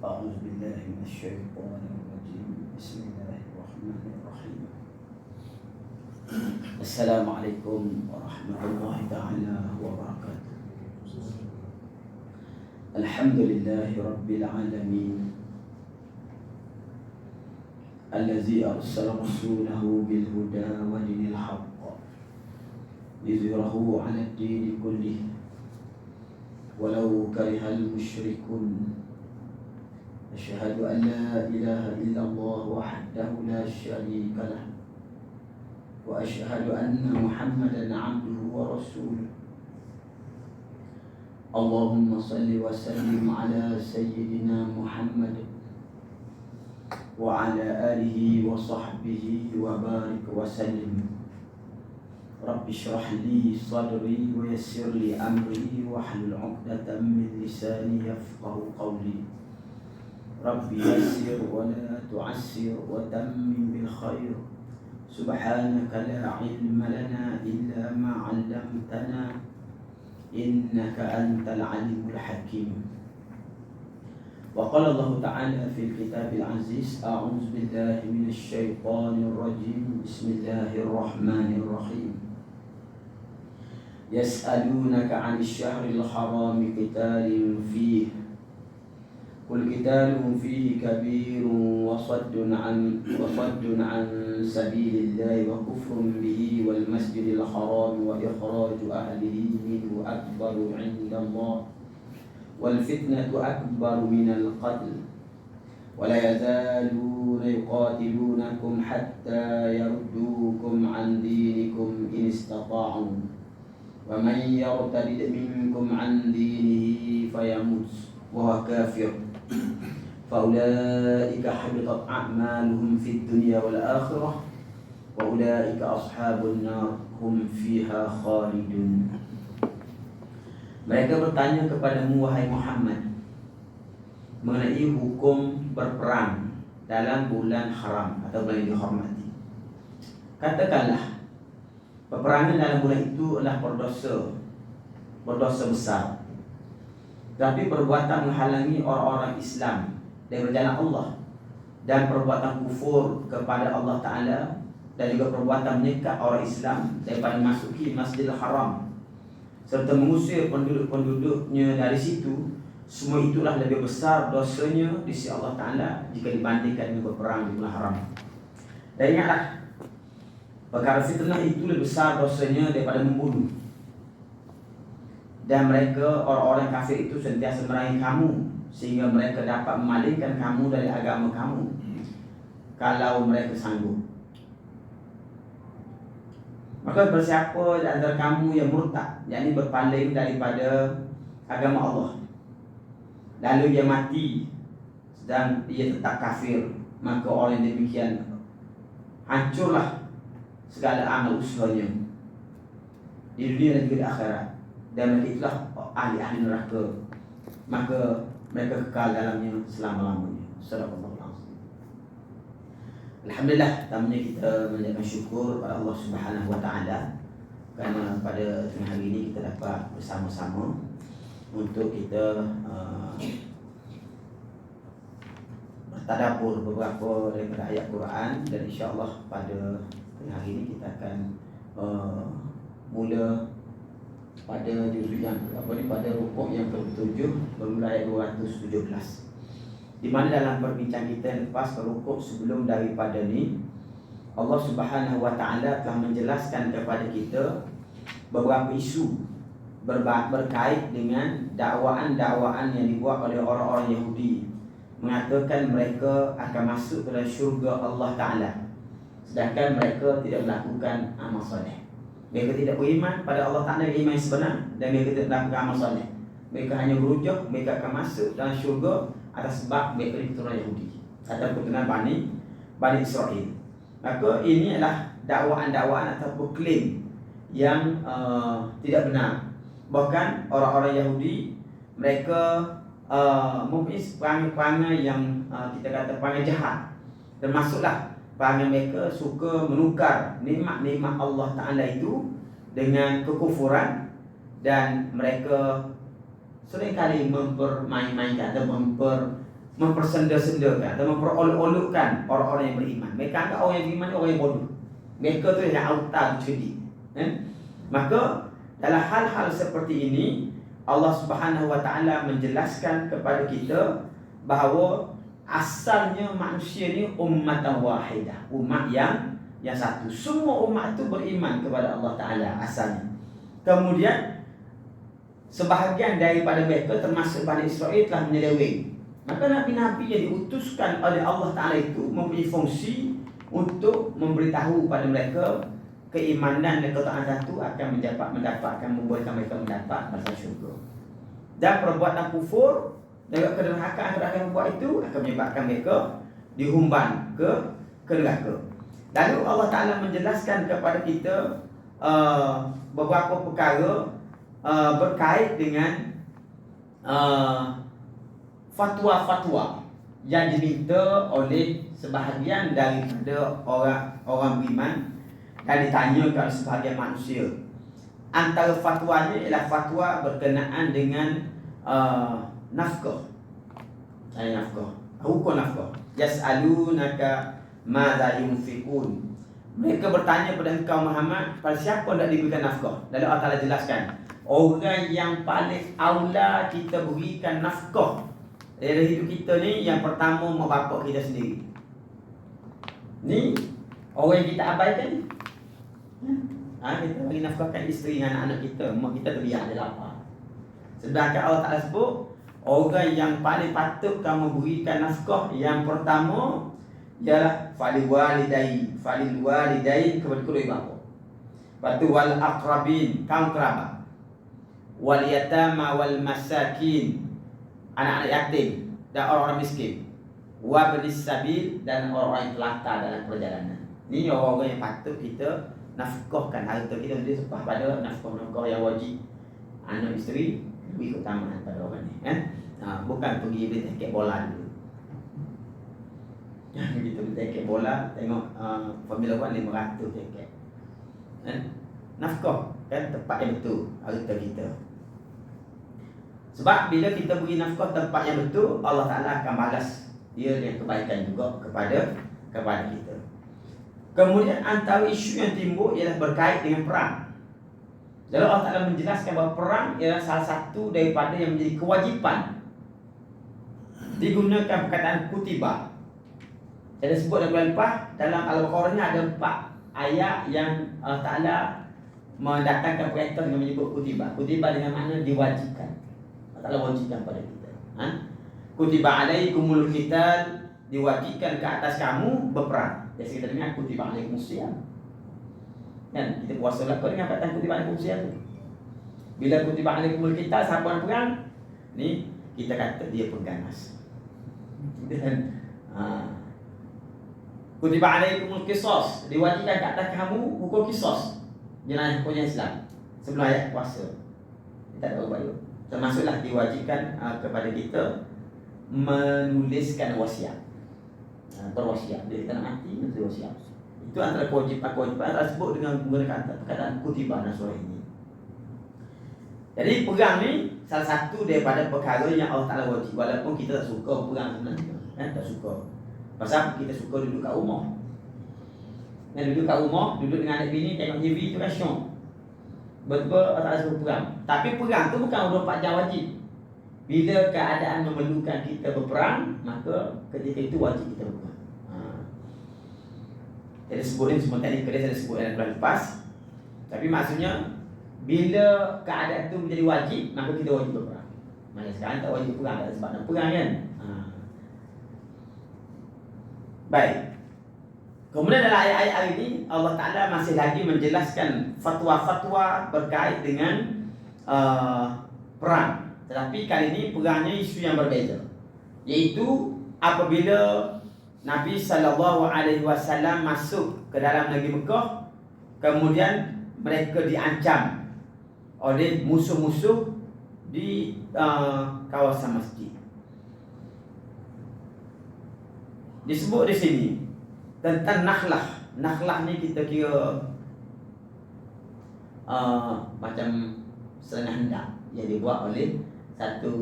أعوذ بالله من الشيطان الرجيم بسم الله الرحمن الرحيم السلام عليكم ورحمة الله تعالى وبركاته الحمد لله رب العالمين الذي أرسل رسوله بالهدى ودين الحق ليظهره على الدين كله ولو كره المشركون أشهد أن لا إله إلا الله وحده لا شريك له وأشهد أن محمدا عبده ورسوله اللهم صل وسلم على سيدنا محمد وعلى آله وصحبه وبارك وسلم رب اشرح لي صدري ويسر لي أمري واحلل عقدة من لساني يفقه قولي رب يسر ولا تعسر وتمم بالخير سبحانك لا علم لنا إلا ما علمتنا إنك أنت العليم الحكيم وقال الله تعالى في الكتاب العزيز أعوذ بالله من الشيطان الرجيم بسم الله الرحمن الرحيم يسألونك عن الشهر الحرام قتال فيه قل قتال فيه كبير وصد عن سبيل الله وكفر به والمسجد الحرام وإخراج أهله منه أكبر عند الله والفتنة أكبر من القتل ولا يزالون يقاتلونكم حتى يردوكم عن دينكم إن استطاعوا ومن يرتد منكم عن دينه فيمت وهو كافر فأولئك حبطت أعمالهم في الدنيا والآخرة وأولئك أصحاب النار هم فيها خالدون. Mereka bertanya kepadamu wahai Muhammad mengenai hukum berperang dalam bulan haram atau bulan yang dihormati. Katakanlah, peperangan dalam bulan itu adalah berdosa besar. Tapi perbuatan menghalangi orang-orang Islam dari berjalan Allah dan perbuatan kufur kepada Allah Ta'ala dan juga perbuatan menyekat orang Islam daripada masuki Masjidil Haram serta mengusir penduduk-penduduknya dari situ, semua itulah lebih besar dosanya di sisi Allah Ta'ala jika dibandingkan dengan berperang di bulan haram. Dan ingatlah, perkara fitnah itu lebih besar dosanya daripada membunuh. Dan mereka, orang-orang kafir itu sentiasa meraih kamu sehingga mereka dapat memalingkan kamu dari agama kamu kalau mereka sanggup. Maka bersiapa di antara kamu yang murtad, yakni berpaling daripada agama Allah, lalu dia mati dan dia tetap kafir, maka orang yang demikian hancurlah segala amal usahanya di dunia dan juga di akhirat. Dan mereka itulah ahli-ahli neraka, maka mereka kekal dalamnya selama-lamanya. Sadaqallahu al-azim. Alhamdulillah, tamunya kita mengucapkan syukur kepada Allah Subhanahu wa taala kerana pada tengah hari ini kita dapat bersama-sama untuk kita bertadabbur beberapa daripada ayat Quran, dan insya-Allah pada tengah hari ini kita akan mula pada juzuk yang pada rukuk yang ke-7 bermula ayat 217, di mana dalam perbincangan kita yang lepas rukuk sebelum daripada ni Allah Subhanahu wa taala telah menjelaskan kepada kita beberapa isu berkait dengan dakwaan-dakwaan yang dibuat oleh orang-orang Yahudi, mengatakan mereka akan masuk ke dalam syurga Allah Ta'ala sedangkan mereka tidak melakukan amal soleh. Mereka tidak beriman pada Allah Ta'ala, iman yang sebenar, dan mereka tidak melakukan amal soleh. Mereka hanya berujuk mereka akan masuk dalam syurga atas sebab mereka di keturunan Yahudi atau keturunan Bani Israel. Maka ini adalah dakwaan-dakwaan atau klaim yang tidak benar. Bahkan orang-orang Yahudi mereka mempunyai perangai-perangai yang kita kata perangai jahat. Termasuklah perangai mereka suka menukar nikmat-nikmat Allah Ta'ala itu dengan kekufuran, dan mereka seringkali mempermain-mainkan atau mempersenda-sendakan atau memperolok-olokkan orang-orang yang beriman. Mereka anggap orang yang beriman orang yang bodoh. Mereka tu yang auta cerdik. Maka dalam hal-hal seperti ini Allah Subhanahu Wa Taala menjelaskan kepada kita bahawa asalnya manusia ni ummatan wahidah, umat yang satu. Semua umat tu beriman kepada Allah Taala asalnya. Kemudian sebahagian daripada mereka termasuk Bani Israel telah menyeleweng. Maka nabi-nabi yang diutuskan oleh Allah Taala itu mempunyai fungsi untuk memberitahu pada mereka keimanan dan ketaatan satu akan mendapatkan membuatkan mereka mendapat bahasa syurga. Dan perbuatan kufur dan kedurhakaan yang akan membuat itu akan menyebabkan mereka dihumban ke neraka. Lalu Allah Ta'ala menjelaskan kepada kita beberapa perkara berkait dengan fatwa-fatwa yang diminta oleh sebahagian daripada orang beriman dan ditanyakan sebahagian manusia. Antara fatwanya ialah fatwa berkenaan dengan nafkah. Nafkah. Hukum nafkah. Yas'alunaka madza yunfiqun. Mereka bertanya kepada engkau Muhammad, pada siapa nak diberikan nafkah? Lalu Allah Ta'ala jelaskan, orang yang paling aula kita berikan nafkah dari hidup kita ni, yang pertama mak bapak kita sendiri. Ni orang yang kita abaikan ni. Kita bagi nafkahkan isteri dengan anak-anak kita, mak kita teriak dia lapar. Sedangkan Allah Ta'ala sebut, orang yang paling patut kamu berikan nafkah yang pertama ialah falil walidain kepada kedua ibu bapa. Lepas tu wal aqrabin, kaum kerabat. Wal yatama wal masakin, anak-anak yatim dan orang-orang miskin. Wa bilis sabil, dan orang-orang yang telata dalam perjalanan. Ini orang-orang yang patut kita nafkahkan harta kita dia sepah pada nafkah yang wajib. Anak isteri lebih keutamaan pada orang ni, bukan pergi beli tiket bola dulu. Kita beli tiket bola, tengok Formula 1 500 tiket. Nafkah kan tempat yang betul harta kita. Sebab bila kita beri nafkah tempat yang betul, Allah Ta'ala akan balas dia dengan kebaikan juga kepada kita. Kemudian antara isu yang timbul ialah berkait dengan perang. Lalu Allah Ta'ala menjelaskan bahawa perang ialah salah satu daripada yang menjadi kewajipan. Digunakan perkataan kutiba. Saya sebut dalam lepas, dalam Al-Baqarah ni ada 4 ayat yang Allah Ta'ala mendatangkan perintah dengan menyebut kutiba. Kutiba dengan makna diwajibkan. Allah Ta'ala wajibkan pada kita. Kutiba alaikumul qital, diwajibkan ke atas kamu berperang. Biasa kita dengar kutiba alaikumus siyam. Kan kita puasa lah kau dengan kata kutiba alaikumus siyam tu. Bila kutiba alaikumul qital, siapa yang perang? Ni kita kata dia pengganas. Dan kutiba alaikumul qisas, diwajibkan ke atas kamu hukum qisas. Jenayah hukum Islam sebelum ayat puasa. Kita tahu baik. Termasuklah diwajibkan kepada kita menuliskan wasiat. Berwasiat, bila kita nak mati, kita berwasiat. Itu antara kewajipan tersebut dengan menggunakan perkataan kutiba dalam surah ini. Jadi perang ni salah satu daripada perkara yang Allah Ta'ala wajib. Walaupun kita tak suka perang sebenarnya, tak suka. Pasal kita suka duduk kat rumah. Duduk kat rumah, duduk dengan anak bini, tengok TV tu kan syok. Betul-betul Allah Ta'ala suruh perang. Tapi perang tu bukan 24 jam wajib. Bila keadaan memerlukan kita berperang, maka ketika itu wajib kita berperang. Saya sebut ni semua teknik kerja saya sebut dalam bulan lepas. Tapi maksudnya bila keadaan itu menjadi wajib, maka kita wajib berperang. Maka sekarang tak wajib berperang, tak ada sebab nak perang kan. Baik. Kemudian dalam ayat-ayat hari ini Allah Ta'ala masih lagi menjelaskan fatwa-fatwa berkait dengan perang. Tetapi kali ini perangnya isu yang berbeza, iaitu apabila Nabi SAW masuk ke dalam negeri Mekah, kemudian mereka diancam oleh musuh-musuh di kawasan masjid. Disebut di sini tentang nakhlah. Nakhlah ni kita kira macam setengah hendak yang dibuat oleh satu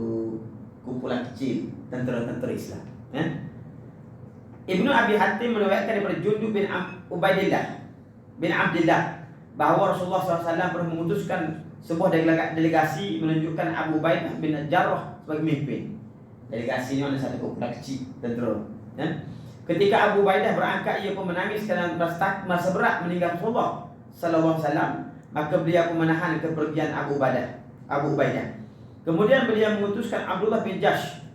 kumpulan kecil tentera-tentera Islam. Ibnu Abi Hatim meriwayatkan daripada Jundub bin Ubaidillah bin Abdillah bahawa Rasulullah SAW pernah memutuskan sebuah delegasi menunjukkan Abu Ubaidah bin Jarrah sebagai pemimpin. Delegasi ini ada satu kumpulan kecil tentera. Ketika Abu Ubaidah berangkat, ia pun menangis kerana merasa berat meninggal Rasulullah SAW. Maka beliau pun menahan kepergian Abu Ubaidah. Kemudian beliau mengutuskan Abdullah bin Jahsh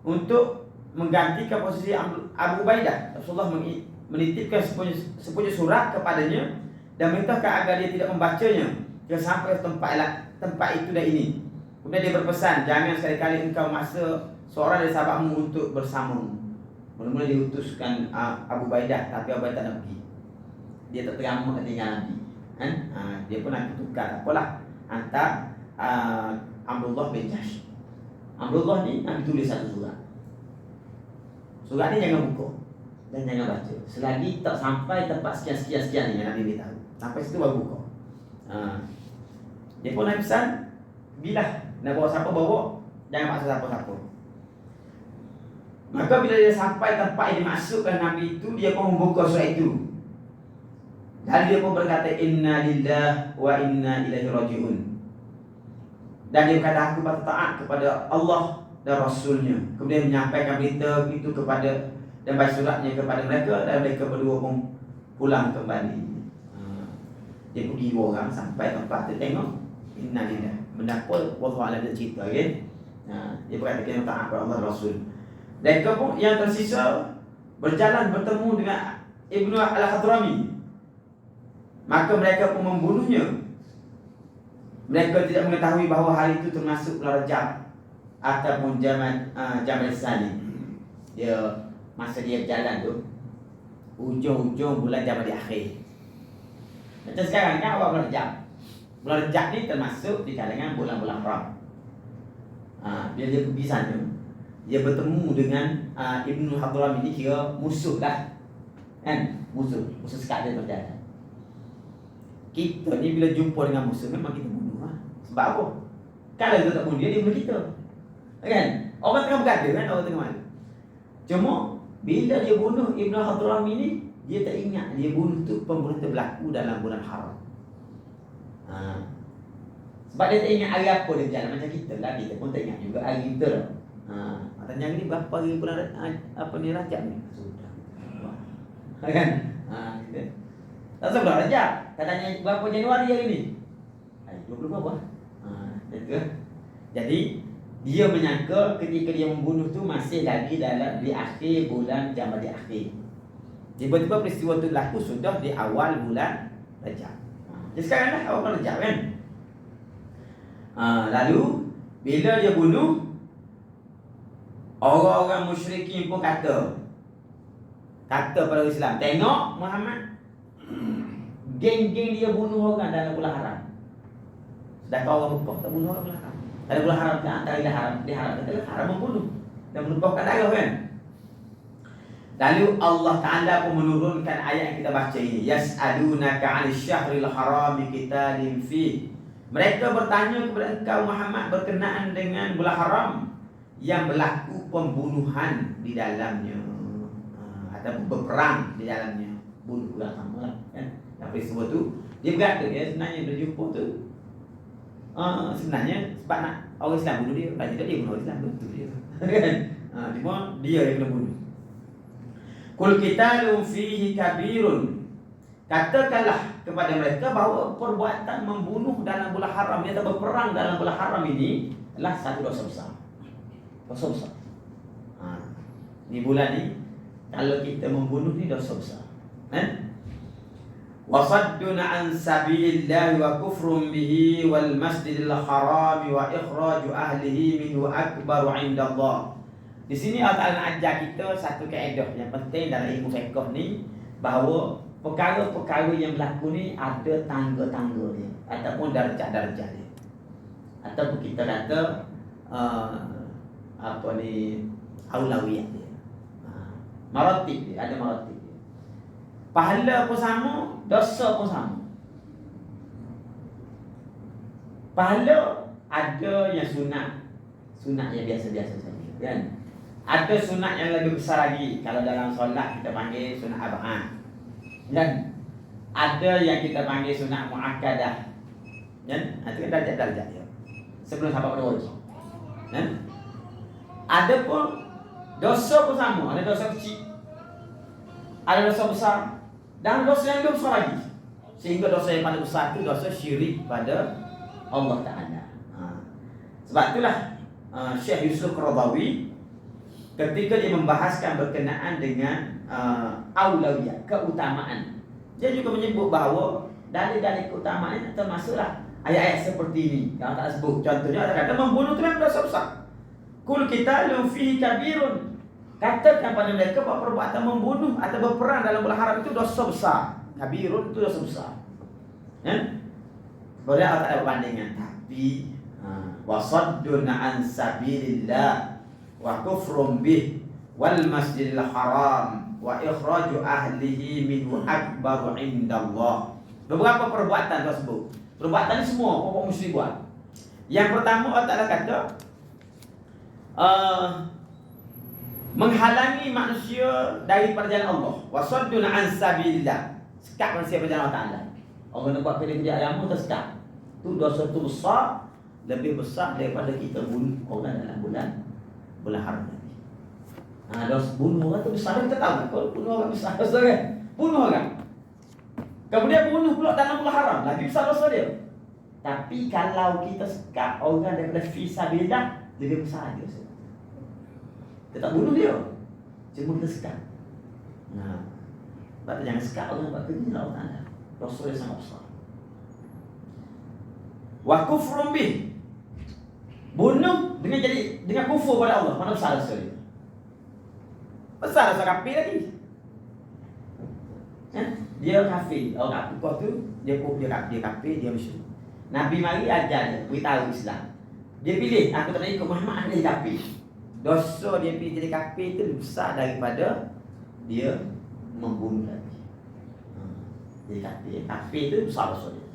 untuk menggantikan posisi Abu Ubaidah. Rasulullah menitipkan sepucuk surat kepadanya dan merintahkan agar dia tidak membacanya sampai tempat itu dan ini. Kemudian dia berpesan, jangan sekali-kali engkau memaksa seorang dari sahabatmu untuk bersamamu. Mula-mula diutuskan Abu Ubaidah, tapi Abu Ubaidah tak nak pergi. Dia tak terima ketinggalan Nabi. Dia pun nak tukar apalah hantar Abdullah bin Jahsh. Abdullah ni nak tulis satu surat. Surat ni jangan buka dan jangan baca selagi tak sampai tempat sekian ni yang Nabi beritahu. Sampai situ baru buka. Dia pun nak pesan, bila nak bawa siapa bawa, jangan maksa siapa-siapa. Maka bila dia sampai tempat yang dimaksudkan Nabi itu, dia pun membuka surat itu. Dan dia pun berkata, inna lillahi wa inna ilaihi raji'un. Dan dia berkata, aku patut taat kepada Allah dan Rasulnya. Kemudian menyampaikan berita itu kepada dan baca suratnya kepada mereka, dan mereka berdua pun pulang kembali. Dia pergi dua orang sampai tempat tu, tengok inna lillahi. Benda apa? Wallahu a'lam, dia cerita kan. Dia berkata kena taat kepada Allah dan Rasul. Mereka pun yang tersisa berjalan bertemu dengan Ibnu Al-Hadrami. Maka mereka pun membunuhnya. Mereka tidak mengetahui bahawa hari itu termasuk bulan Rajab ataupun Jamal Sani. Dia masa dia berjalan tu ujung-ujung bulan Jamal di akhir. Macam sekarang kan awal bulan Rajab. Bulan Rajab ni termasuk di kalangan bulan-bulan haram. Bila dia pergi sana, dia bertemu dengan Ibnu Hadrami ni, kira musuh dah. Kan? Musuh sekat dia berjalan. Kita ni bila jumpa dengan musuh memang kita bunuh lah. Sebab apa? Kalau kita tak bunuh dia bunuh kita. Kan? Orang tengah bergaduh kan, orang tengah malu. Cuma bila dia bunuh Ibnu Hadrami ni, dia tak ingat dia bunuh tu pembunuh tu berlaku dalam bulan haram. Sebab dia tak ingat hari apa dia berjalan. Macam kita lah, kita pun tak ingat juga hari kita lah. Tanya ni berapa hari bulan Rajab ni? Sudah. Kan? Tak tahu bulan Rajab. Katanya berapa Januari hari ni? 20 berapa? Jadi dia menyangka ketika dia membunuh tu masih lagi di akhir bulan Jamal di akhir. Tiba-tiba peristiwa tu berlaku sudah di awal bulan Rajab. Jadi sekarang dah awal bulan Rajab kan? Lalu bila dia bunuh, orang-orang musyrikin pun kata pada Islam, tengok Muhammad, geng-geng dia bunuh orang dalam bulan haram. Sedangkan orang Mekah tak bunuh orang bulan haram. Dalam bulan haram kan, antara diharam haram membunuh dan menumpahkan darah kan. Lalu Allah Ta'ala pun menurunkan ayat yang kita baca ini, yas'alunaka 'anil syahril harami qitalin fi. Mereka bertanya kepada engkau Muhammad berkenaan dengan bulan haram yang berlaku pembunuhan di dalamnya, ataupun berperang di dalamnya. Bunuh pula sama lah kan. Dan peristiwa tu dia berkata sebenarnya dia jumpa tu sebenarnya sebab nak orang Islam bunuh dia. Kalau tidak dia bunuh orang Islam, betul dia kan. Cuma dia yang kena bunuh. Qul qitalun fihi kabirun. Katakanlah kepada mereka bahawa perbuatan membunuh dalam bulan haram atau berperang dalam bulan haram ini adalah satu dosa besar. Dosa besar. Di bulan ni kalau kita membunuh ni dosa besar. Wasaddun an sabilillah wa kufrun bihi wal masjidil haram wa ikhraju ahlihi minhu akbaru indallah. Di sini Allah Ta'ala ajar kita satu kaedah yang penting dalam ilmu fiqh ni, bahawa perkara-perkara yang berlaku ni ada tangga-tangga dia ataupun darjah-darjah dia. Ataupun kita kata aulawiyah dia. Maratib dia, ada maratib dia. Pahala pun sama, dosa pun sama. Pahala ada yang sunat sunat yang biasa-biasa saja, kan? Ada sunat yang lebih besar lagi. Kalau dalam solat kita panggil sunat ab'ad, kan? Ada yang kita panggil sunat muakkadah, kan? Itu kan darjat-darjat dia. Sebelum sampai pada wajib, kan? Ada pun dosa pun sama. Ada dosa kecil, ada dosa besar, dan dosa yang lebih besar lagi. Sehingga dosa yang paling besar itu dosa syirik pada Allah Ta'ala. Sebab itulah Syekh Yusuf Qaradawi ketika dia membahaskan berkenaan dengan aulawiyah, keutamaan, dia juga menyebut bahawa dalil-dalil keutamaan itu termasuklah ayat-ayat seperti ini. Kalau tak sebut, contohnya ada kata membunuh itu memang dosa besar. Kul qitalun fihi kabirun. Katakan pada mereka bahawa perbuatan membunuh atau berperang dalam bulan haram itu dosa besar. Kabirun itu dosa besar. Kan? Boleh tak ada perbandingan. Tapi wasaddun an sabilillah wa kufrum bih wal masjidil haram wa ikhraju ahlihi minhu akbaru indallah. Beberapa perbuatan tersebut. Perbuatan semua orang muslim buat. Yang pertama Allah Ta'ala kata menghalangi manusia dari perjalanan Allah. Wasaddun an sabilillah. Sekat manusia perjalanan Allah Ta'ala. Orang nak buat kerja agama tersekat. Itu dosa tu besar, lebih besar daripada kita bunuh orang dalam bulan haram tadi. Dosa bunuh orang tu besar, kita tahu tak? Kalau bunuh orang besar dosa kan? Bunuh orang. Kemudian bunuh pula dalam bulan haram, lagi besar dosa dia. Tapi kalau kita sekat orang daripada fisabilillah, lebih besar lagi dosa. Kita tak bunuh dia, cuma kita sekat. Sebab jangan sekat orang buat kerja Allah Ta'ala. Dosa yang sangat besar. Wa kufrum bih. Bunuh dengan kufur pada Allah. Mana besar dosa dia? Besar dosa kafir lagi. Dia kafir. Orang kafir tu dia kafir, dia musyrik. Nabi mari ajar dia, beritahu Islam. Dia pilih, aku tak nak ikut Muhammad, dia kafir. Dosa dia pilih jadi kafir itu lebih besar daripada dia membunuh lagi. Jadi kafir itu besar dosa dia.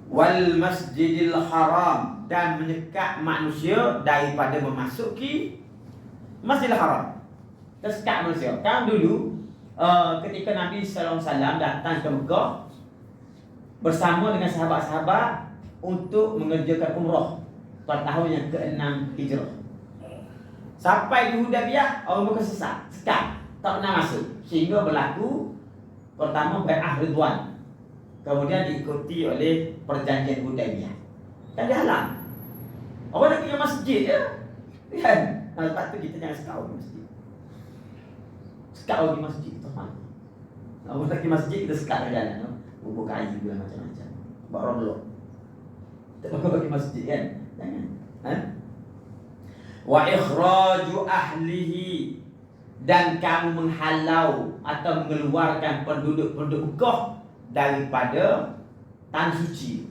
Wal masjidil haram, dan menyekat manusia daripada memasuki Masjidil Haram. Tersekat manusia. Kan dulu ketika Nabi SAW datang ke Mekah bersama dengan sahabat-sahabat untuk mengerjakan umrah pada tahun yang ke-6 Hijrah. Sampai di Hudaybiyah orang Mekah sekat, tak pernah masuk, sehingga berlaku pertama bai'ah Ridwan, kemudian diikuti oleh perjanjian Hudaybiyah. Dan dihalang. Orang nak pergi masjid ya, kan? Sebab tu kita jangan sekat di masjid. Sekat di masjid tu mana? Orang nak pergi masjid kita sekat ke jalan, no? Bubur kayu dan macam-macam. Buat romlok. Tak boleh pergi masjid kan? Jangan. Wa ikhraju ahlihi, dan kamu menghalau atau mengeluarkan penduduk-penduduk Mekah daripada tanah suci.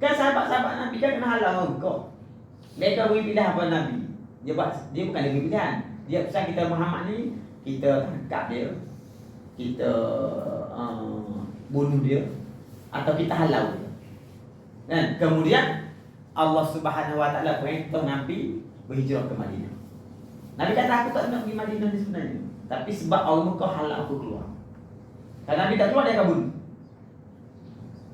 Kan sahabat-sahabat Nabi kan kena halau Mekah. Mereka beri pilihan apa Nabi. Dia bukan dia beri pilihan. Dia pesan kita Muhammad ni, kita tangkap dia, kita bunuh dia, atau kita halau dia. Dan kemudian Allah Subhanahu Wa Taala perintah Nabi berhijrah ke Madinah. Nabi kata aku tak nak pergi Madinah ni sebenarnya, tapi sebab orang Mekah halau aku keluar. Kalau Nabi tak keluar, dia akan bunuh.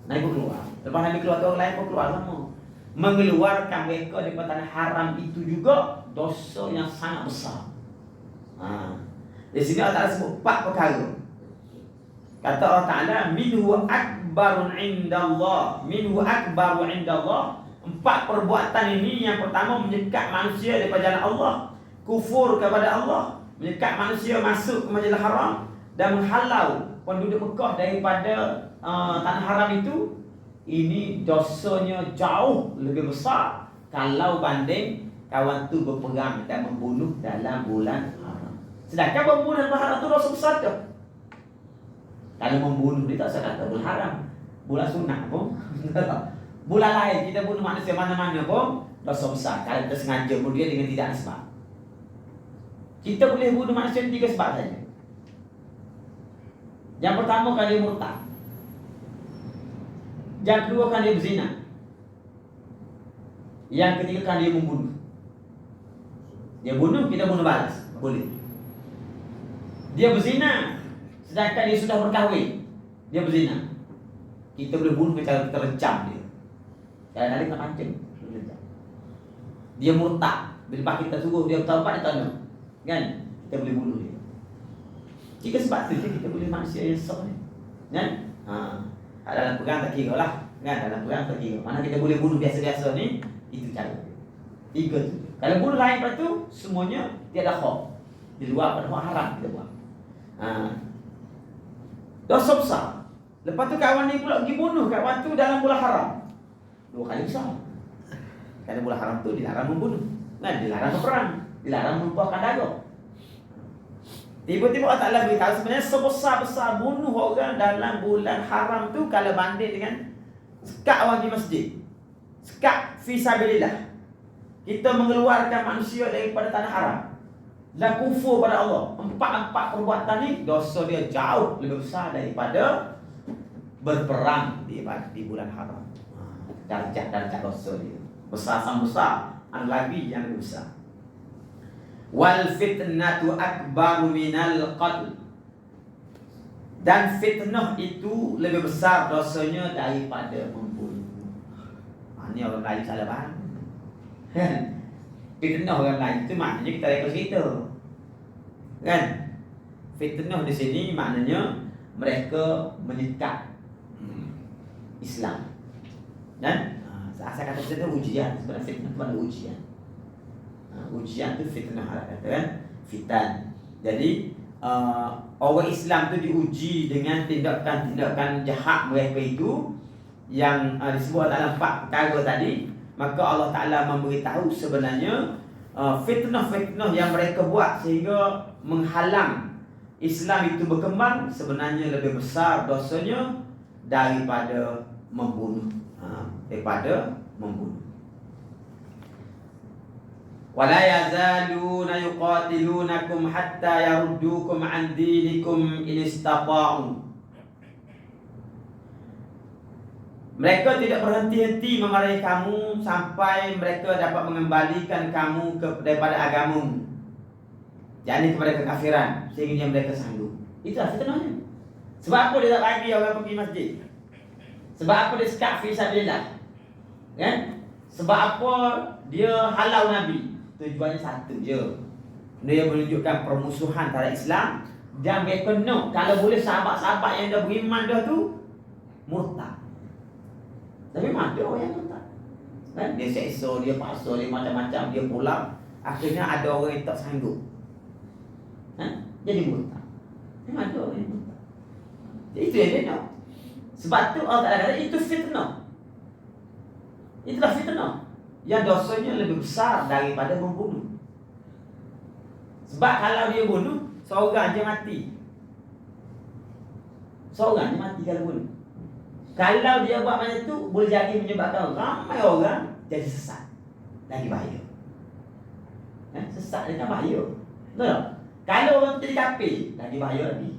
Nabi pun keluar. Lepas Nabi keluar, orang lain pun keluar sama. Mengeluarkan mereka daripada tanah haram itu juga dosa yang sangat besar. Di sini Allah Ta'ala sebut 4 perkara. Kata Allah Ta'ala, minhu akbarun indallah. Minhu akbaru indallah. 4 perbuatan ini. Yang pertama, menyekat manusia daripada jalan Allah, kufur kepada Allah, menyekat manusia masuk ke Masjidil Haram, dan menghalau penduduk Mekah daripada tanah haram itu. Ini dosanya jauh lebih besar kalau banding kawan tu berperang dan membunuh dalam bulan haram. Sedangkan membunuh dalam bulan haram itu dosa besar tu. Kalau membunuh dia tak usah kata bulan haram, bulan sunat pun bulan lain kita bunuh manusia mana-mana pun dosa besar kalau kita sengaja bunuh dia dengan tidak ada sebab. Kita boleh bunuh manusia 3 sebab saja. Yang pertama, kan dia murtad. Yang kedua, kan dia berzina. Yang ketiga, kan dia membunuh. Dia bunuh, kita bunuh balas. Boleh. Dia berzina, sedangkan dia sudah berkahwin. Dia berzina. Kita boleh bunuh cara kita rencam dia. Kadang-kadang kita pancing. Dia murtad. Bila kita suruh dia bertaubat, dia tak nak. Kan? Kita boleh bunuh dia. Jika sebab tu kita boleh manusia yang sah ni. Kan? Dalam perang tak kira lah. Kan? Dalam perang tak kira. Mana kita boleh bunuh biasa-biasa ni, itu cara. Tiga tu. Kalau bunuh lain lepas tu, semuanya tiada hak. Di luar pada hak haram kita buat. Dosa besar. Lepas tu kawan ni pula pergi bunuh kawan tu dalam bulan haram. Dua kali besar. Kerana bulan haram tu dilarang membunuh. Kan? Dilarang berperang. Dilarang menumpahkan darah. Tiba-tiba Allah Ta'ala beritahu sebenarnya sebesar-besar bunuh orang dalam bulan haram tu kalau banding dengan sekat orang di masjid. Sekat fisabilillah. Kita mengeluarkan manusia daripada tanah haram dan kufur pada Allah. Empat perbuatan ni dosa dia jauh lebih besar daripada berperang di bulan haram. Darjat dosa dia besar sama besar, ada lagi yang lebih besar. Wal fitnatu akbaru minal qatl. Dan fitnah itu lebih besar dosanya daripada membunuh. Ini orang lain salah faham. Fitnah orang lain itu maknanya kita reka cerita. Kan? Fitnah di sini maknanya mereka menyekat Islam. Dan asal kata kita ujian, sebenarnya fitnah itu adalah ujian. Ujian itu fitnah lah kata kan? Fitan. Jadi orang Islam tu diuji dengan tindakan-tindakan jahat mereka itu yang disebut dalam 4 perkara tadi. Maka Allah Ta'ala memberitahu sebenarnya fitnah-fitnah yang mereka buat sehingga menghalang Islam itu berkembang sebenarnya lebih besar dosanya daripada membunuh. Wala yazaluna yuqatilunakum hatta yaruddukum an dinikum in istata'u. Mereka tidak berhenti-henti memarahi kamu sampai mereka dapat mengembalikan kamu daripada agamamu, yakni kepada kekafiran, sehingga mereka sanggup. Itulah fitnahnya. Sebab apa dia tak bagi orang pergi masjid? Sebab apa dia sekat fisabilillah? Kan? Sebab apa dia halau Nabi? Tujuannya satu je. Dia menunjukkan permusuhan terhadap Islam. Dan mereka nak, kalau boleh sahabat-sahabat yang dah beriman dah tu murtad. Tapi ada orang yang murtad. Kan? Dia seksa, dia paksa, dia macam-macam, dia pulang. Akhirnya ada orang yang tak sanggup. Jadi murtad. Memang ada orang yang murtad. Jadi itu yang dia nak. Sebab tu Allah Ta'ala kata itu fitnah. Itulah fitnah yang dosanya lebih besar daripada membunuh. Sebab kalau dia bunuh, seorang je mati. Seorang je mati kalau bunuh. Kalau dia buat macam tu, boleh jadi menyebabkan ramai orang jadi sesat. Lagi bahaya. Sesat ni kan bahaya. Betul tak? Kalau orang jadi kafir, lagi bahaya lagi.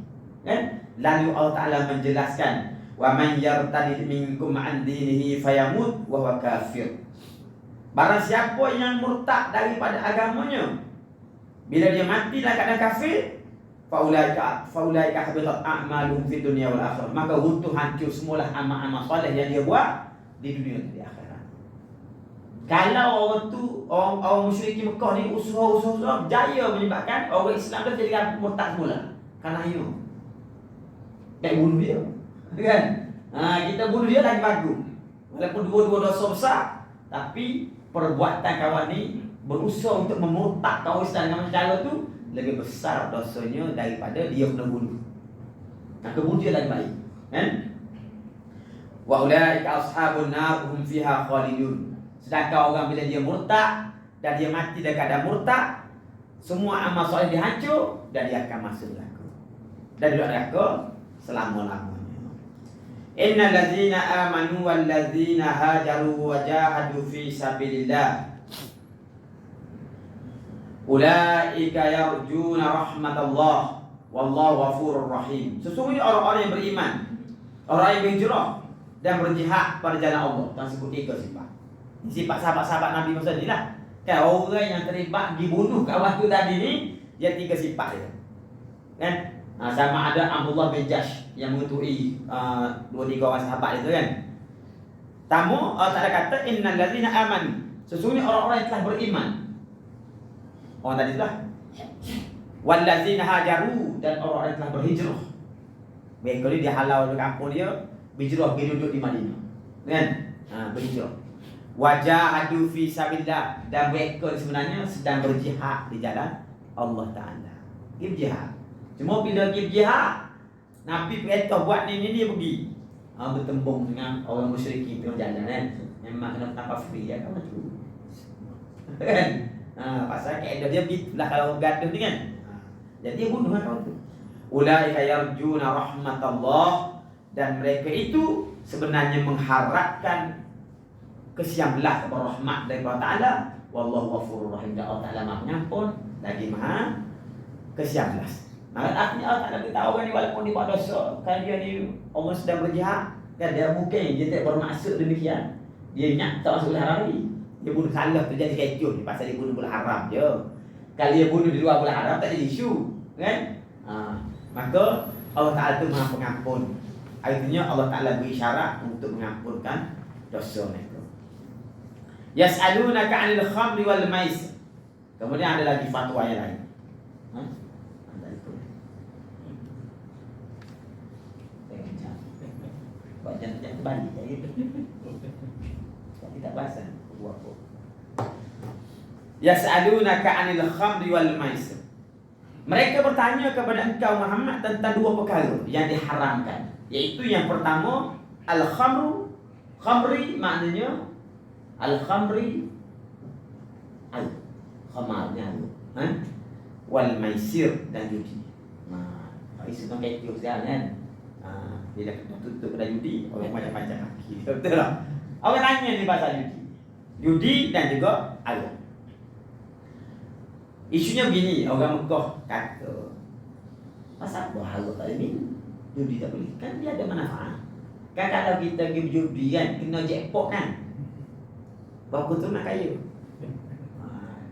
Kan? Lalu Allah Ta'ala menjelaskan, wa man yartadid minkum an dinihi fayamut wa huwa kafir. Barang siapa yang murtad daripada agamanya, bila dia mati dalam keadaan kafir, faulaika habitat a'maluhum fid dunya wal akhirah. Maka runtuh hancur semualah amal-amal soleh yang dia buat di dunia dan di akhirat. Kalau orang tu orang musyrik Mekah ni usaha berjaya menyebabkan orang Islam dah jadi murtad semula. Kerana itu tak bunuh dia. Kan? Kita bunuh dia lagi bagus. Walaupun dua-dua dosa besar, tapi perbuatan kawan ni berusaha untuk memurtadkan orang Islam dengan cara tu lebih besar dosanya daripada dia kena bunuh. Maka bunuh dia lagi baik. Kan? Wa ulaika ashabun nar hum fiha khalidun. Sedangkan orang bila dia murtad dan dia mati dalam keadaan murtad, semua amal soleh dihancur dan dia akan masuk neraka. Dan dia neraka selama-lamanya. Innal ladzina amanu wal ladzina hajaru wa jahadu fi sabilillah ulaika yarjuna rahmatallah wallahu ghafurur rahim. Sesungguhnya orang-orang yang beriman, orang yang berhijrah dan berjihad pada jalan Allah. Dan sebut tiga sifat. Sifat sahabat-sahabat Nabi masa ni lah. Kan orang yang terlibat dibunuh kawan tu tadi ni, dia 3 sifat dia. Kan? Sama ada Abdullah bin Jahsh yang mengutui 2-3 orang sahabat itu kan. Tamu Allah Ta'ala kata innal ladzina amanu, sesungguhnya orang-orang yang telah beriman. Orang tadi itulah. Wal ladzina hajaru, dan orang-orang yang telah berhijrah. Mereka ni dia halau dari kampung dia, berhijrah pergi duduk di Madinah. Kan? Berhijrah. Wajahadu fi sabilillah, dan mereka sebenarnya sedang berjihad di jalan Allah Ta'ala. Dia berjihad. Cuma bila dia berjihad, Nabi perintah buat ni dia pergi. Bertembung dengan orang musyrikin tengah jalan kan. Memang kena tanpa free ya kan macam tu. Kan? Pasal kaedah dia begitulah kalau gaduh ni kan. Jadi dia bunuh kawan tu. Ulaika yarjuna rahmatallah, dan mereka itu sebenarnya mengharapkan kesian belas rahmat daripada Ta'ala. Wallahu ghafurur rahim, Allah Ta'ala Maha Pengampun lagi Maha kesian belas. Artinya Allah Ta'ala beritahu orang ni walaupun dia buat dosa, kan dia ni orang sedang berjihad, kan dia mungkin dia tak bermaksud demikian. Dia ingat tak masuk bulan haram ni. Dia bunuh salah terjadi kecoh ni pasal dia bunuh bulan haram je. Kalau dia bunuh di luar bulan haram tak jadi isu, kan? Maka Allah Ta'ala tu Maha Pengampun. Artinya Allah Ta'ala beri syarat untuk mengampunkan dosa mereka. Yas'alunaka 'anil khamri wal maisir. Kemudian ada lagi fatwa yang lain. Jangan balik jadi tak bahasa apa. Yas'alunaka 'anil khamri wal maisir. Mereka bertanya kepada engkau Muhammad tentang 2 perkara yang diharamkan, yaitu yang pertama al-khamru. Khamri maknanya al-khamri khamarnya wal maisir, dan judi. Isu nak kaitu sekarang kan. Bila kita tutup kedai judi, orang macam-macam lagi. Betul tak? Orang tanya ni pasal judi. Judi dan juga arak. Isunya begini, orang Mekah kata, pasal apa arak tak boleh minum? Judi tak boleh. Kan dia ada manfaat. Kan kalau kita pergi berjudi kan, kena jackpot kan? Baru tu nak kaya.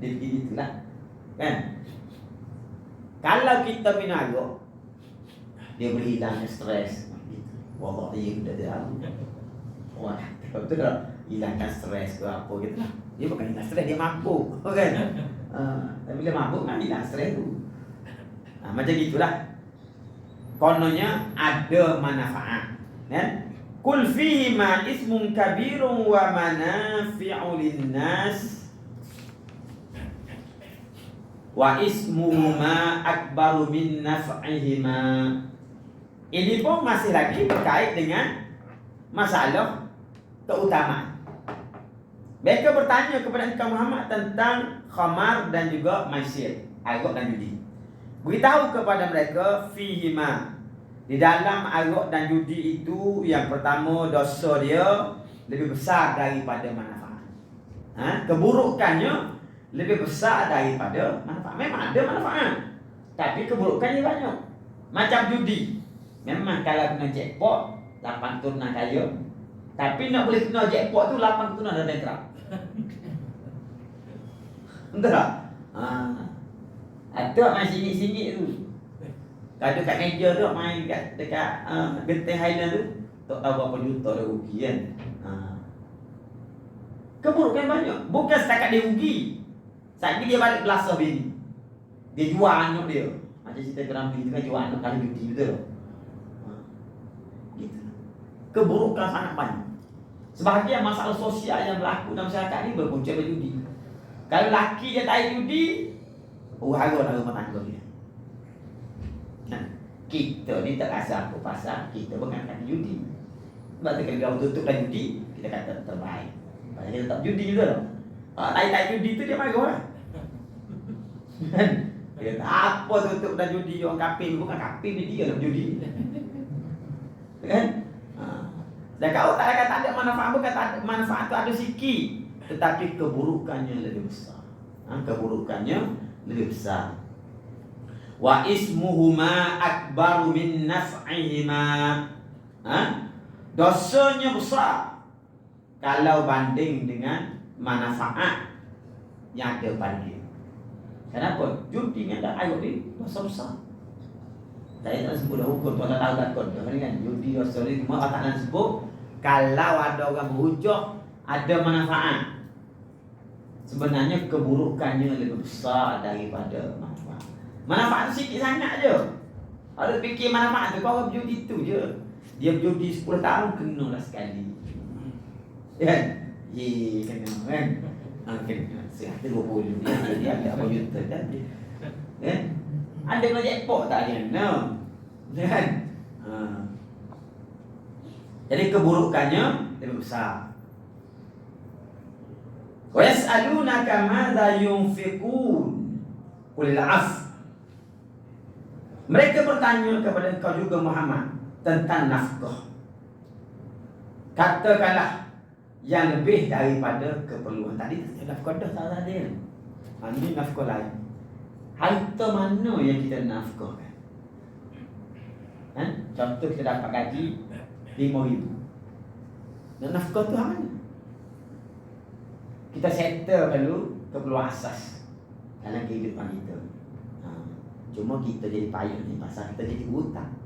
Dia begini itulah. Kan? Kalau kita minum arak, dia boleh hilangkan stres. Wallah dia sudah ada. Wah, betul tak? Hilangkan stres ke apa gitu lah. Dia bukan hilang stres, dia mabuk, kan? Tapi bila mabuk kan hilang stres tu. Macam gitulah. Kononnya ada manfaat, kan? Kul fihi ma ismun kabirun wa manafi'u linnas wa ismuhuma akbaru min naf'ihima. Ini pun masih lagi berkait dengan masalah keutamaan. Mereka bertanya kepada engkau Muhammad tentang khamar dan juga maisir, arak dan judi. Beritahu kepada mereka fihima, di dalam arak dan judi itu yang pertama dosa dia lebih besar daripada manfaat. Keburukannya lebih besar daripada manfaat. Memang ada manfaat, tapi keburukannya banyak. Macam judi. Memang kalau kena jackpot 8 tunang kaya, tapi nak boleh kena jackpot tu 8 tunang dah bankrupt. Betul tak? Ada main singit-singit tu. Kalau kat meja tu main dekat Genting Highland tu, tak tahu berapa juta dah rugi kan. Keburukan banyak. Bukan setakat dia rugi. Sekali dia balik belasah bini, dia jual anak dia. Macam cerita Kerambi tu kan, jual anak kali judi, betul tak? Gitu. Keburukan sangat banyak. Sebahagian masalah sosial yang berlaku dalam masyarakat ni berpunca dari judi. Kalau laki dia tak judi, hara dalam rumah tangga dia. Kita ni tak rasa apa pasal kita bukan kata judi. Sebab tu kalau tutup dan judi, kita kata terbaik. Pasal kita tak judi juga tau. Tak judi tu dia marah lah. Dia kata apa tutup dan judi, orang kafir. Bukan kafir dia nak judi. Kan? Dan kalau tak ada manfaat, bukan tak ada manfaat tu ada sikit, tetapi keburukannya lebih besar. Keburukannya lebih besar. Wa ismuhuma akbaru min naf'ihima. Dosanya besar kalau banding dengan manfaat yang ada pada dia. Kenapa? Judi ni ada ayat ni dosa besar. Saya tak sebut dah hukum, tuan tahu takut dah ni kan. Judi dosa ni cuma Allah Ta'ala sebut kalau ada orang berhujah ada manfaat. Sebenarnya keburukannya lebih besar daripada manfaat. Manfaat tu sikit sangat je. Ada fikir manfaat tu, kau orang berjudi tu je. Dia berjudi 10 tahun kena lah sekali. Kan? Kena kan? Kena. Sehati 20 dia ada apa juta tadi. Kan? Ada kena jackpot tak dia? No. Kan? Jadi keburukannya lebih besar. Wa yas'alunaka madza yunfiqun qul af. Mereka bertanya kepada engkau juga Muhammad tentang nafkah. Katakanlah yang lebih daripada keperluan. Tadi nafkah dah tak ada. Ini nafkah lain. Harta mana yang kita nafkahkan? Contoh kita dapat gaji 5,000. Dan nafkah tu apa? Kita settle dulu keperluan asas dalam kehidupan kita. Cuma kita jadi payah ni pasal kita jadi hutang.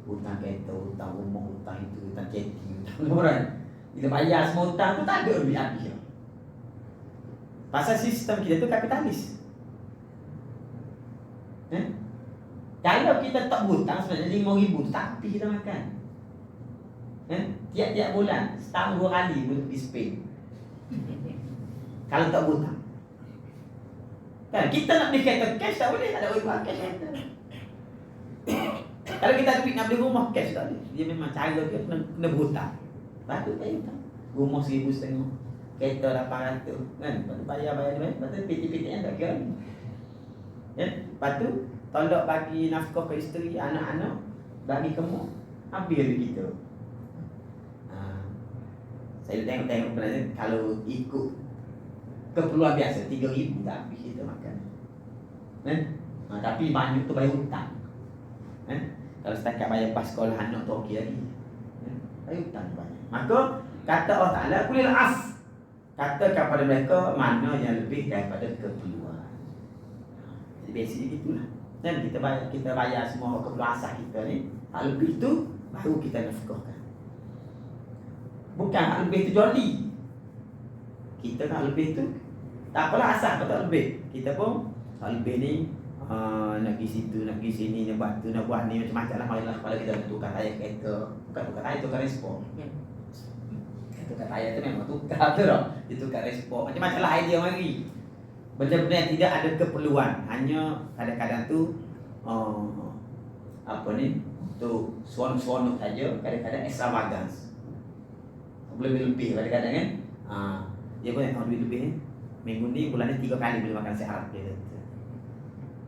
Hutang kereta, hutang rumah, hutang itu, hutang chatting, hutang orang. Kita bayar semua hutang tu tak ada duit habis. Pasal sistem kita tu kapitalis. Kalau kita tak hutang sebenarnya 5,000 tu tak habis kita makan. Tiap-tiap bulan, setahun 2 kali boleh pergi Spain. Kalau tak hutang. Kan kita nak beli kereta cash tak boleh, tak ada duit buat cash kereta. Kalau kita ada duit nak beli rumah cash tak boleh. Dia memang cara dia kena berhutang. Patut bayar hutang. Rumah 1,500, kereta 800 kan. Patut bayar dia. Patut PT-PT yang tak kira. Lepas tu tolak bagi nafkah ke isteri, anak-anak, bagi kamu, habis duit kita. Saya tengok sebenarnya kalau ikut keperluan biasa 3,000 tak habis kita makan. Tapi banyak tu bayar hutang. Kalau setakat bayar pas sekolah anak tu okey lagi. Bayar hutang banyak. Maka kata Allah Ta'ala kulil af. Kata kepada mereka mana yang lebih daripada keperluan. Jadi basically gitulah. Dan kita bayar semua keperluan asas kita ni. Hal lebih tu baru kita nafkahkan. Bukan hal lebih tu joli. Kita nak lebih tu tak apalah asal kau tak lebih. Kita pun hal lebih ni nak pergi situ, nak pergi sini, nak buat tu, nak buat ni macam-macam lah. Marilah kepala kita nak tukar tayar kereta. Bukan tukar tayar, tukar respon. Tukar tayar tu memang tukar tu tau. Dia tukar respon. Macam-macam lah idea mari. Benda-benda yang tidak ada keperluan. Hanya kadang-kadang tu apa ni, untuk seronok-seronok saja. Kadang-kadang extravagance. Lebih-lebih kadang-kadang kan. Dia pun yang duit lebih ni. Minggu ni bulan ni 3 kali boleh makan nasi Arab dia kata.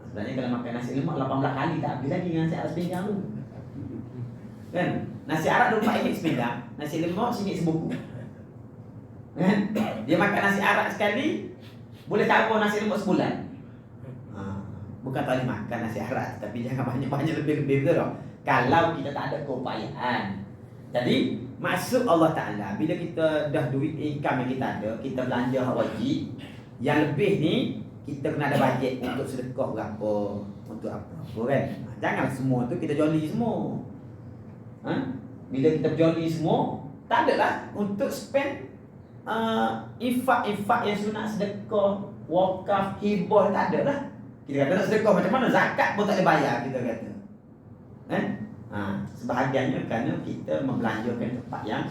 Sebenarnya kalau makan nasi lemak 18 kali tak habis lagi dengan nasi Arab sepinggang tu. Kan? Nasi Arab RM24 sepinggang, nasi lemak RM1 sebuku. Kan? Dia makan nasi Arab sekali boleh tabur nasi lemak sebulan. Bukan tak boleh makan nasi Arab, tapi jangan banyak-banyak lebih-lebih betul tak? Kalau kita tak ada keupayaan. Jadi maksud Allah Ta'ala bila kita dah duit income yang kita ada, kita belanja hak wajib, yang lebih ni kita kena ada bajet untuk sedekah berapa, untuk apa kan. Jangan semua tu kita joli semua. Bila kita joli semua, tak adalah untuk spend infak-infak yang sunat, sedekah, wakaf, hibah, tak adalah. Kita kata nak sedekah macam mana, zakat pun tak boleh bayar kita kata. Sebahagiannya kerana kita membelanjakan tempat yang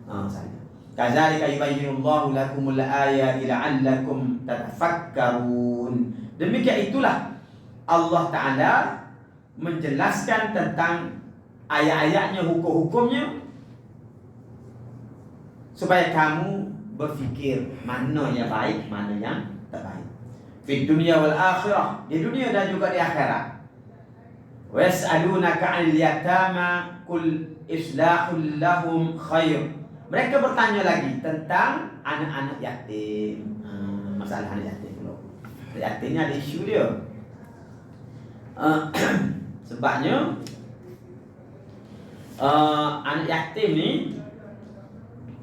salah. Kadzalika yubayyinullahu lakumul ayati la'allakum tatafakkarun. Demikian itulah Allah Ta'ala menjelaskan tentang ayat-ayatnya, hukum-hukumnya, supaya kamu berfikir mana yang baik, mana yang tak baik. Di dunia wal akhirah, di dunia dan juga di akhirat. Wa yas'alunaka 'anil yatama qul islahul lahum khair. Mereka bertanya lagi tentang anak-anak yatim. Masalah anak yatim pula. Yatim ni ada isu dia. Sebabnya anak yatim ni,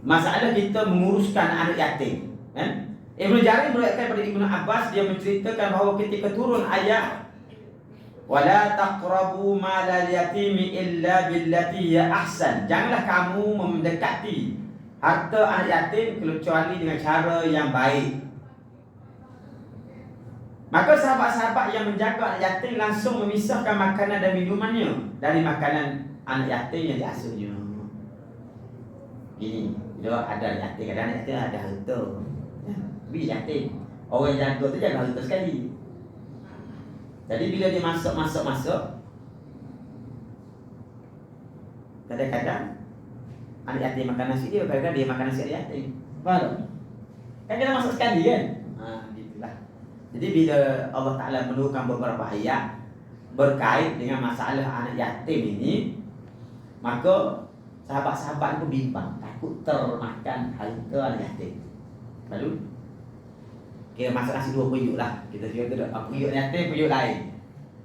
masalah kita menguruskan anak yatim, kan? Ibnu Jarir meriwayatkan pada Ibnu Abbas, dia menceritakan bahawa ketika turun ayat wala taqrabu malal yatimi illa billati ya ahsan, janganlah kamu mendekati harta anak yatim kecuali dengan cara yang baik. Maka sahabat-sahabat yang menjaga anak yatim langsung memisahkan makanan dan minumannya dari makanan anak yatim yang diasuhnya. Gini, bila ada anak yatim, kadang anak yatim ada harta, tapi yatim, orang yang jaga tu jaga harta sekali. Jadi bila dia masuk, kadang-kadang anak yatim makan nasi dia, kadang-kadang dia makan nasi anak yatim. Faham? Kan kita masuk sekali kan? Gitulah. Jadi bila Allah Ta'ala menurunkan beberapa ayat berkait dengan masalah anak yatim ini, maka sahabat-sahabat itu bimbang, takut termakan harta anak yatim. Lalu kira masak nasi dua puyuk lah. Kita kira puyuk yatim, puyuk lain.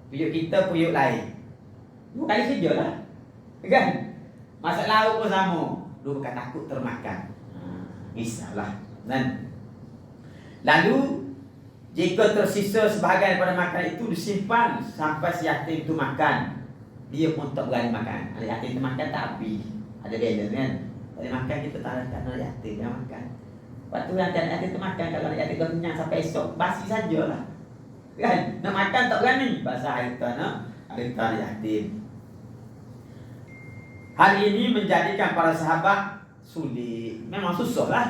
Puyuk kita, puyuk lain. Dua kali saja lah, kan? Masak lauk pun sama. Dua bukan takut termakan. Risaulah. Dan lalu jika tersisa sebahagian daripada makanan itu disimpan sampai si yatim itu makan, dia pun tak berani makan. Anak yatim itu makan tak habis. Ada balance kan? Tak boleh makan, kita tak ada anak yatim dia makan. Waktu anak yatim itu makan, kalau anak yatim itu kenyang sampai esok, basi sajalah. Kan? Nak makan tak berani. Bahasa harta anak yatim. Hal ini menjadikan para sahabat sulit. Memang susah lah.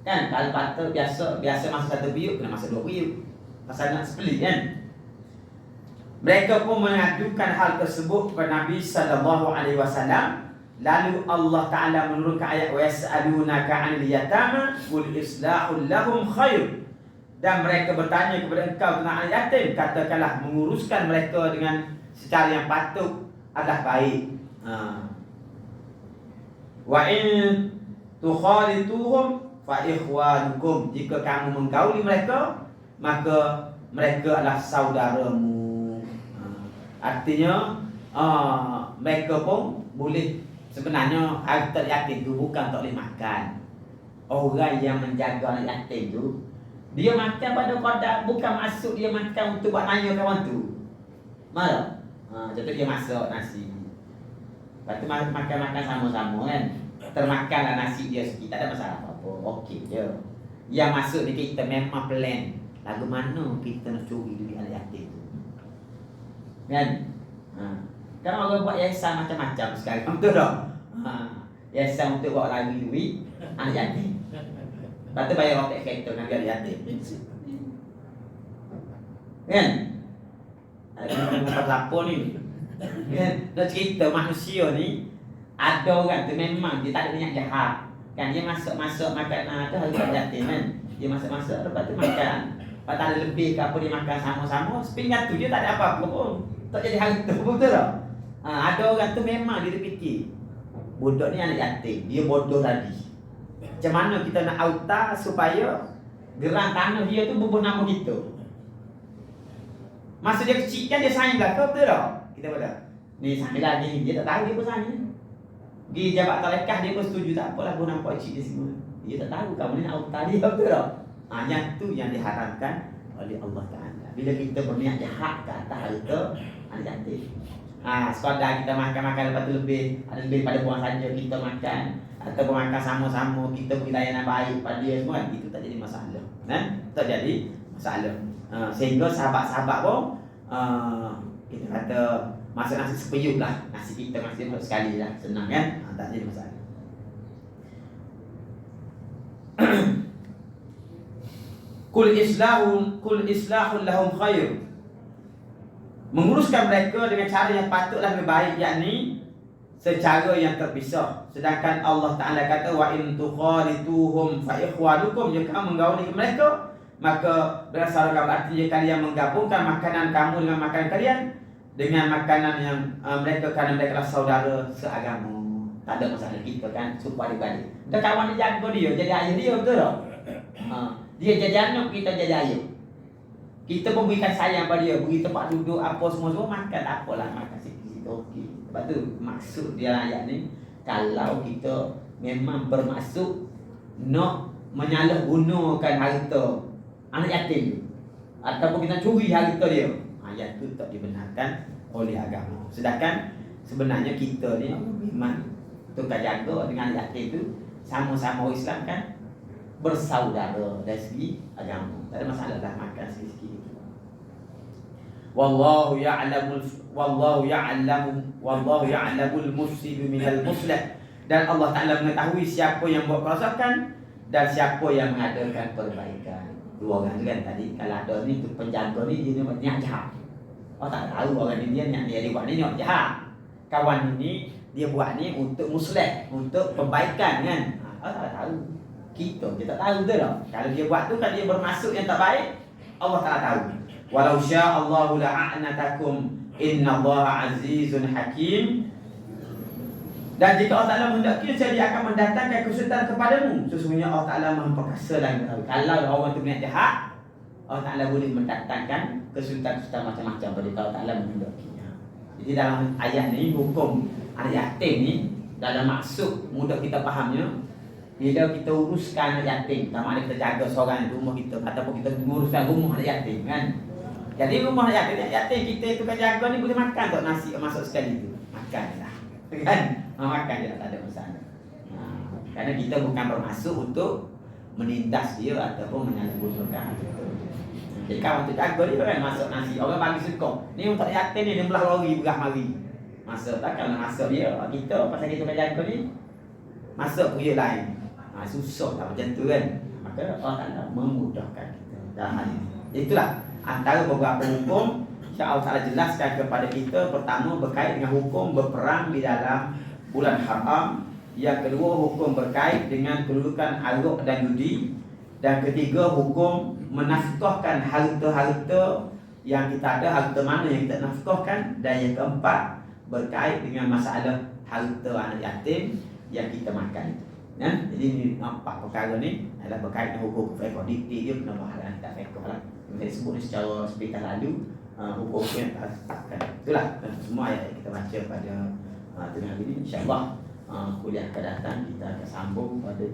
Kan? Kalau patut biasa masuk satu puyuk, kena masuk dua puyuk. Pasal nak sepelik kan? Mereka pun mengadukan hal tersebut kepada Nabi SAW. Lalu Allah Ta'ala menurunkan ayat wa yas'alunaka 'anil yatama qul islahul lahum khair. Dan mereka bertanya kepada engkau tentang anak yatim, katakanlah menguruskan mereka dengan secara yang patut adalah baik. Wa in tukhalituhum fa ikhwanukum, jika kamu menggauli mereka maka mereka adalah saudaramu. Artinya mereka pun boleh. Sebenarnya harta yatim tu bukan tak boleh makan. Orang yang menjaga anak yatim tu, dia makan pada qadar, bukan masuk dia makan untuk buat naya kawan tu. Malah contoh dia masak nasi, lepas tu makan sama-sama kan, termakanlah nasi dia sikit, tak ada masalah apa-apa, okey je. Yang masuk di kita memang plan lagu mana kita nak curi duit anak yatim tu, kan? Kan orang buat yayasan macam-macam sekarang, betul tak? Yayasan untuk buat lagi duit anak yatim. Lepas tu bayar rotek kereta nak anak yatim, kan? Ada apa ni? Kan? Nak cerita manusia ni, ada orang tu memang dia tak ada niat jahat, kan? Dia masuk makan tu harga yatim kan? Dia masuk lepas tu makan. Lepas tak ada lebih ke apa, dia makan sama-sama. Sepinggan tu dia tak ada apa-apa pun, tak jadi harta, betul tak? Ada orang tu memang dia fikir budak ni anak yatim, dia bodoh tadi. Macam mana kita nak auta supaya geran tanah dia tu berbuah nama kita? Masa dia kecil kan dia sayang belakang, betul tak? Kita kata ni sayang lagi, dia tak tahu dia pun sayang. Pergi jabat tarekah dia pun setuju, tak apalah guna nampak cik dia semua. Dia tak tahu kamu ni nak auta dia, betul tak? Yang tu yang diharamkan oleh Allah Ta'ala. Bila kita berniat jahat ke atas harta anak yatim, sekadar kita makan lepas tu ada lebih pada buang saja kita makan, atau makan sama-sama, kita beri layanan baik pada dia semua, itu tak jadi masalah, kan? Tak jadi masalah. Sehingga sahabat-sahabat pun kita kata masak nasi sepeyuk lah, nasi kita masih sekali lah, senang kan? Tak jadi masalah. Kul islahul lahum khair, menguruskan mereka dengan cara yang patutlah lebih baik, yakni secara yang terpisah. Sedangkan Allah Ta'ala kata wa in tukhalituhum fa ikhwanukum, jika kamu menggauli mereka maka berdasarkan artinya kalian menggabungkan makanan kamu dengan makanan kalian dengan makanan yang mereka, kerana mereka adalah saudara seagama. Tak ada masalah kita kan, supaya adik-adik. Dan kawan dia jaga dia, jadi ayah dia, betul tak? Dia jadi anak, kita jadi ayah. Kita pun berikan sayang pada dia, beri tempat duduk apa semua makan, tak apalah, makan sikit-sikit okey. Sebab tu maksud dia ayat ni, kalau kita memang bermaksud nak menyalahgunakan harta anak yatim ataupun kita curi harta dia, yang itu tak dibenarkan oleh agama. Sedangkan sebenarnya kita ni memang tukar jaga dengan yatim itu sama-sama Islam kan, bersaudara dari segi agama. Tak ada masalah dah makan sikit-sikit itu. Wallahu ya'lamul mufsid minal muslih. Dan Allah Ta'ala mengetahui siapa yang buat kerosakan dan siapa yang mengadakan perbaikan. Dua orang tu kan tadi, kalau ada ni tu penjaga ni dia niat jahat. Oh tak tahu orang ni dia buat ni niat jahat. Kawan ini dia buat ni untuk muslih, untuk perbaikan kan. Oh tak tahu. Kita tak tahu tu dah. Kalau dia buat tu, kalau dia bermaksud yang tak baik, Allah Ta'ala tahu. Walau sya'allahu la'anatakum innallaha azizun hakim. Dan jika Allah Ta'ala menghendaki, dia akan mendatangkan kesulitan kepadamu. Sesungguhnya Allah Ta'ala Maha Perkasa dan mengetahui. Kalau orang itu berniat jahat, Allah Ta'ala boleh mendatangkan kesulitan-kesulitan macam-macam pada Allah Ta'ala menghendaki. Jadi dalam ayat ni, hukum anak yatim ni, dalam maksud mudah kita fahamnya, bila kita uruskan anak yatim, sama ada kita jaga seorang di rumah kita ataupun kita menguruskan rumah anak yatim kan. Jadi rumah anak yatim kita itu kan jaga ni boleh makan tak nasi masuk sekali tu. Makan lah. Kan? Makan je tak ada masalah. Kerana kita bukan bermaksud untuk menindas dia ataupun menyalahgunakan. Jadi kawan tu jaga dia kan masuk nasi. Orang bagi sedekah. Ni untuk yatim ni dia belah lori berah mari. Masuk takkan masuk dia. Kita pasal kita kan jaga ni masuk pergi lain. Susah lah macam tu kan. Maka Allah Ta'ala memudahkan kita dalam hal ini. Itulah antara beberapa hukum yang Allah Ta'ala jelaskan kepada kita. Pertama berkait dengan hukum berperang di dalam bulan haram. Yang kedua hukum berkait dengan kedudukan arak dan judi. Dan ketiga hukum menafkahkan harta-harta yang kita ada, harta mana yang kita nafkahkan. Dan yang keempat berkait dengan masalah harta anak yatim yang kita makan. Ya? Jadi ni empat perkara ni adalah berkait dengan hukum fiqh. Dikti dia kena bahagian tak fiqh lah. Saya sebut ni secara sepikat lalu hukum yang telah ditetapkan. Itulah semua ayat yang kita baca pada tengah hari ini. InsyaAllah kuliah akan datang kita akan sambung pada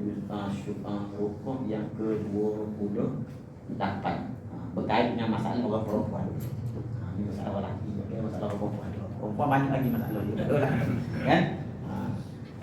hukum yang ke-28 berkait dengan masalah orang perempuan. Ini masalah orang lelaki, masalah orang perempuan. Perempuan banyak lagi masalah dia. Betul lah. Kan?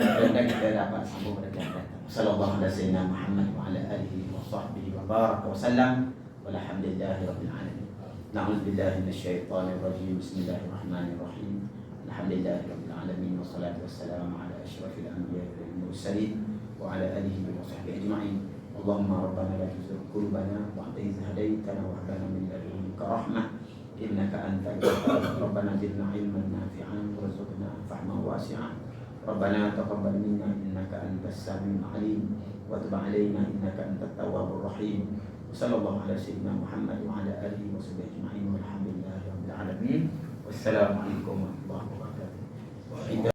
Dan kita dapat sambung pada yang datang. Sallallahu alaihi wasallam Muhammad wa ala alihi wa sahbihi wa baraka wa sallam. Walhamdulillahi rabbil alamin. Na'udzu billahi minasyaitonir rajim. Bismillahirrahmanirrahim. Alhamdulillahi rabbil alamin wassalatu wassalamu ala asyrafil anbiya'i wal mursalin wa ala alihi wa sahbihi ajma'in. Allahumma rabbana la tuzigh qulubana ba'da idh hadaytana wa hab lana min ladunka rahmah innaka antal wahhab. Rabbana zidna ilman nafi'an warzuqna fahman wasi'an. Rabbana taqabbal minna innaka antas samiul alim wa tub 'alaina innaka antat tawwabur rahim. Sallallahu ala sayyidina Muhammad wa ala alihi wa sahbihi ajma'in walhamdulillahi rabbil alamin. Wassalamu alaikum warahmatullahi wabarakatuh.